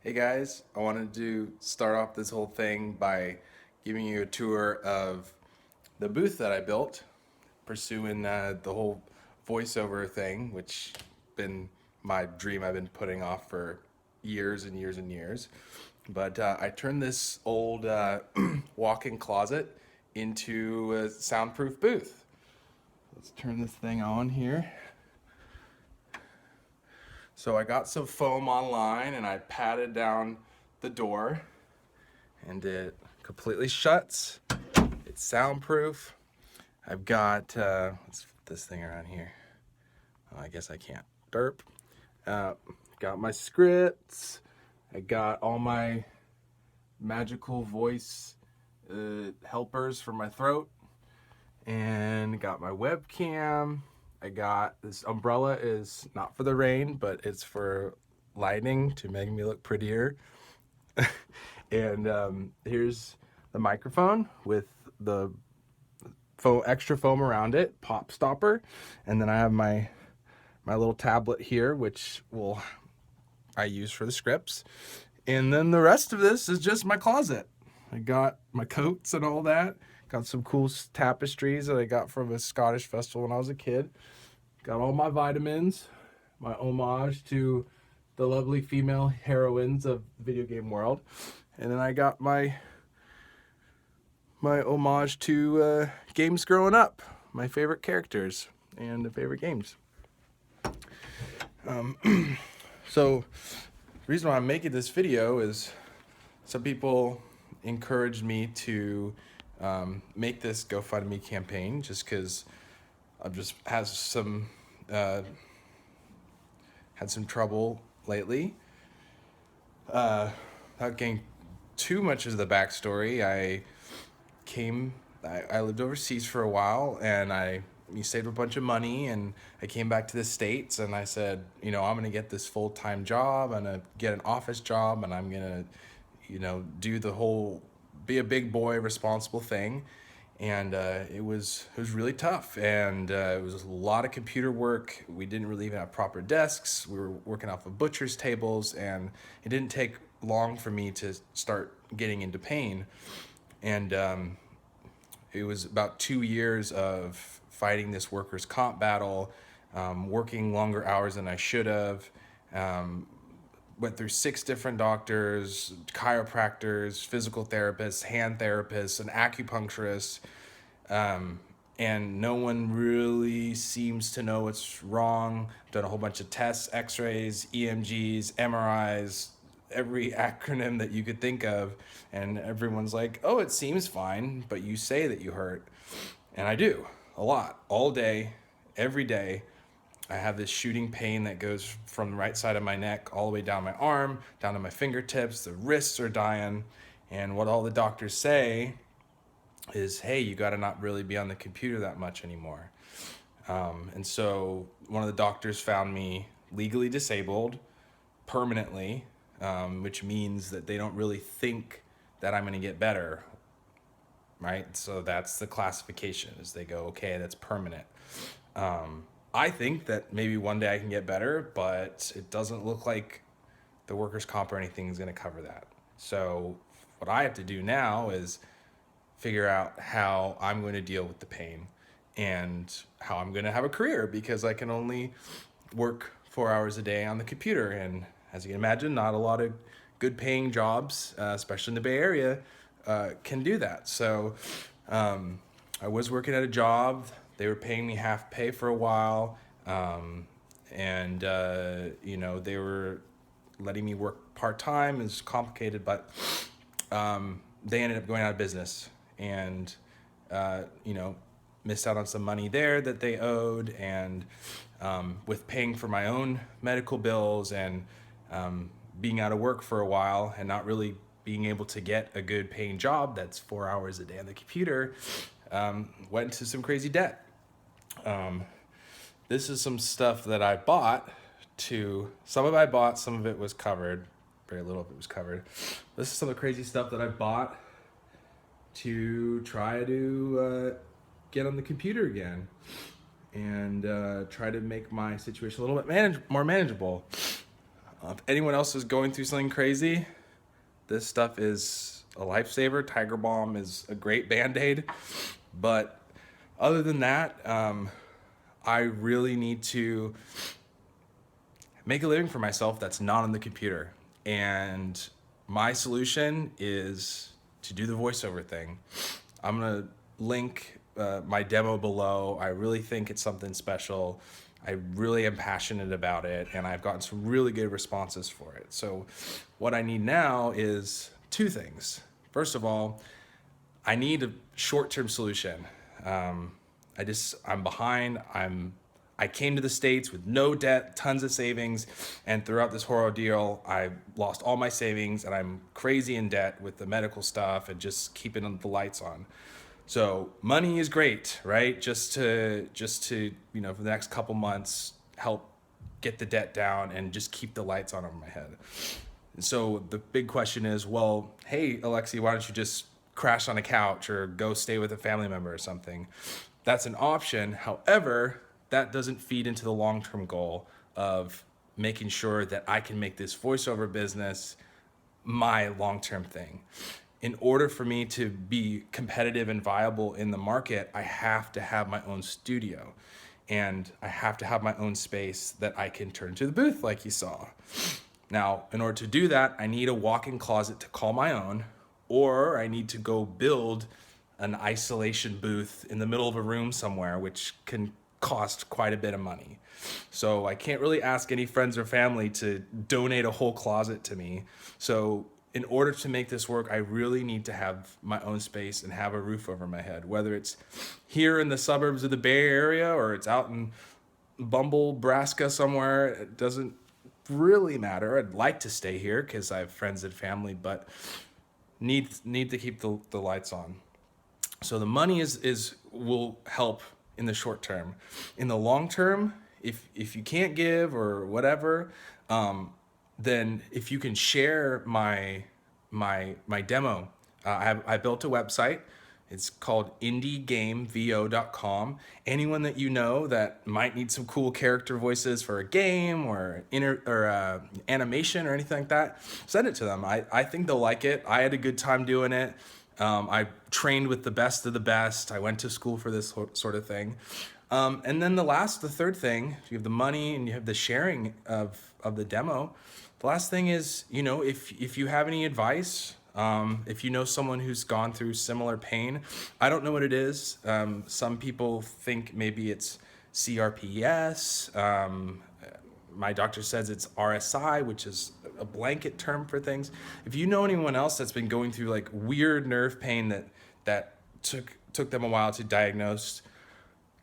Hey guys, I wanted to start off this whole thing by giving you a tour of the booth that I built, pursuing the whole voiceover thing, which been my dream I've been putting off for years and years and years. But I turned this old walk-in closet into a soundproof booth. Let's turn this thing on here. So I got some foam online and I patted down the door and it completely shuts. It's soundproof. I've got, let's put this thing around here. Oh, I guess I can't. Derp. Uh, got my scripts. I got all my magical voice helpers for my throat. And got my webcam. I got this umbrella is not for the rain, but it's for lighting to make me look prettier. And here's the microphone with the extra foam around it, pop stopper, and then I have my little tablet here, which I use for the scripts, and then the rest of this is just my closet. I got my coats and all that. Got some cool tapestries that I got from a Scottish festival when I was a kid. Got all my vitamins, my homage to the lovely female heroines of the video game world. And then I got my homage to games growing up, my favorite characters and the favorite games. So the reason why I'm making this video is some people encouraged me to make this GoFundMe campaign just because I've just had some trouble lately. Without getting too much of the backstory, I lived overseas for a while, and I saved a bunch of money, and I came back to the States, and I said, I'm gonna get this full-time job, I'm gonna get an office job, and I'm gonna, do the whole, be a big boy, responsible thing. And it was really tough, and it was a lot of computer work. We didn't really even have proper desks. We were working off of butcher's tables, and it didn't take long for me to start getting into pain. And it was about 2 years of fighting this workers' comp battle, working longer hours than I should have. Went through 6 different doctors, chiropractors, physical therapists, hand therapists, an acupuncturist, and no one really seems to know what's wrong. Done a whole bunch of tests, x-rays, EMGs, MRIs, every acronym that you could think of, and everyone's like, oh, it seems fine, but you say that you hurt. And I do, a lot, all day, every day. I have this shooting pain that goes from the right side of my neck all the way down my arm, down to my fingertips. The wrists are dying. And what all the doctors say is, hey, you got to not really be on the computer that much anymore. And so one of the doctors found me legally disabled permanently, which means that they don't really think that I'm going to get better, right? So that's the classification, is they go, okay, that's permanent. I think that maybe one day I can get better, but it doesn't look like the workers' comp or anything is going to cover that. So what I have to do now is figure out how I'm going to deal with the pain and how I'm going to have a career, because I can only work 4 hours a day on the computer. And as you can imagine, not a lot of good paying jobs, especially in the Bay Area, can do that. So I was working at a job. They were paying me half pay for a while. And they were letting me work part-time. It's complicated, but they ended up going out of business, and missed out on some money there that they owed, and with paying for my own medical bills, and being out of work for a while and not really being able to get a good paying job that's 4 hours a day on the computer, went into some crazy debt. This is some stuff that I bought. Some of it I bought, some of it was covered. Very little of it was covered. This is some of the crazy stuff that I bought to try to get on the computer again, and try to make my situation a little bit more manageable. If anyone else is going through something crazy, this stuff is a lifesaver. Tiger Balm is a great Band-Aid. But other than that, I really need to make a living for myself that's not on the computer. And my solution is to do the voiceover thing. I'm going to link my demo below. I really think it's something special. I really am passionate about it, and I've gotten some really good responses for it. So what I need now is two things. First of all, I need a short-term solution. I'm behind. I came to the States with no debt, tons of savings, and throughout this whole ordeal, I lost all my savings, and I'm crazy in debt with the medical stuff and just keeping the lights on. So money is great, right? Just to for the next couple months, help get the debt down and just keep the lights on over my head. And so the big question is, well, hey, Alexei, why don't you just crash on a couch or go stay with a family member or something? That's an option. However, that doesn't feed into the long-term goal of making sure that I can make this voiceover business my long-term thing. In order for me to be competitive and viable in the market, I have to have my own studio, and I have to have my own space that I can turn to the booth like you saw. Now, in order to do that, I need a walk-in closet to call my own, or I need to go build an isolation booth in the middle of a room somewhere, which can cost quite a bit of money. So I can't really ask any friends or family to donate a whole closet to me. So in order to make this work, I really need to have my own space and have a roof over my head, whether it's here in the suburbs of the Bay Area or it's out in Bumble, Nebraska somewhere. It doesn't really matter. I'd like to stay here because I have friends and family, but need to keep the lights on. So the money will help in the short term. In the long term, if you can't give or whatever, then if you can share my demo, I built a website. It's called indiegamevo.com. Anyone that you know that might need some cool character voices for a game or animation or anything like that, send it to them. I think they'll like it. I had a good time doing it. I trained with the best of the best. I went to school for this sort of thing. And then the third thing, you have the money and you have the sharing of the demo. The last thing is, if you have any advice, if you know someone who's gone through similar pain, I don't know what it is. Some people think maybe it's CRPS. My doctor says it's RSI, which is a blanket term for things. If you know anyone else that's been going through like weird nerve pain that took them a while to diagnose,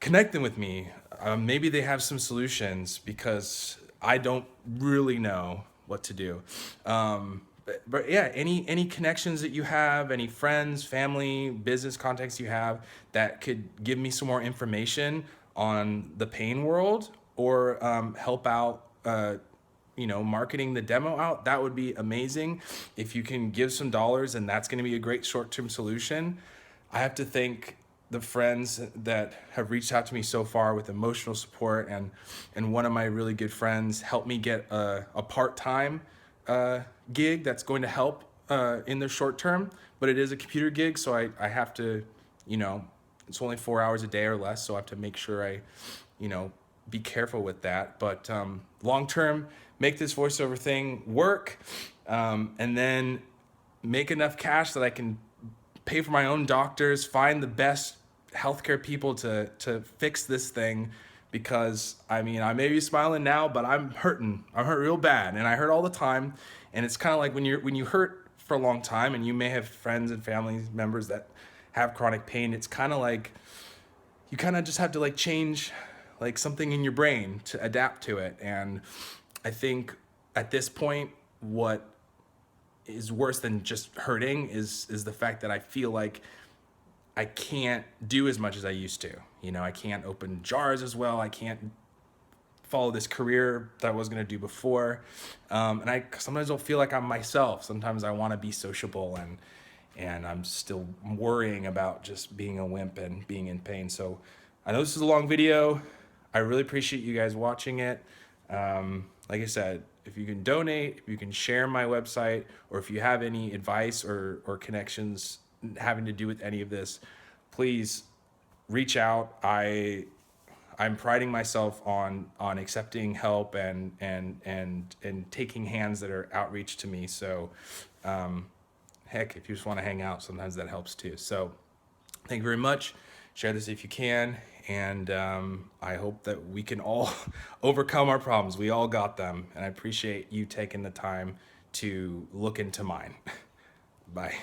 connect them with me. Maybe they have some solutions because I don't really know what to do. But yeah, any connections that you have, any friends, family, business contacts you have that could give me some more information on the pain world or help out, marketing the demo out, that would be amazing. If you can give some dollars, and that's going to be a great short-term solution. I have to thank the friends that have reached out to me so far with emotional support, and one of my really good friends helped me get a part-time gig that's going to help in the short term, but it is a computer gig, so I have to, it's only 4 hours a day or less, so I have to make sure I, be careful with that. But long term, make this voiceover thing work, and then make enough cash that I can pay for my own doctors, find the best healthcare people to fix this thing. Because I may be smiling now, but I'm hurting. I'm hurt real bad, and I hurt all the time. And it's kind of like when you hurt for a long time, and you may have friends and family members that have chronic pain. It's kind of like you kind of just have to like change like something in your brain to adapt to it. And I think at this point, what is worse than just hurting is the fact that I feel like I can't do as much as I used to. I can't open jars as well. I can't follow this career that I was going to do before. And I sometimes don't feel like I'm myself. Sometimes I want to be sociable, and I'm still worrying about just being a wimp and being in pain. So I know this is a long video. I really appreciate you guys watching it. like I said, if you can donate, if you can share my website, or if you have any advice or connections having to do with any of this, please reach out. I'm priding myself on accepting help and taking hands that are outreach to me. So heck, if you just want to hang out, sometimes that helps too. So thank you very much. Share this if you can. And I hope that we can all overcome our problems. We all got them. And I appreciate you taking the time to look into mine. Bye.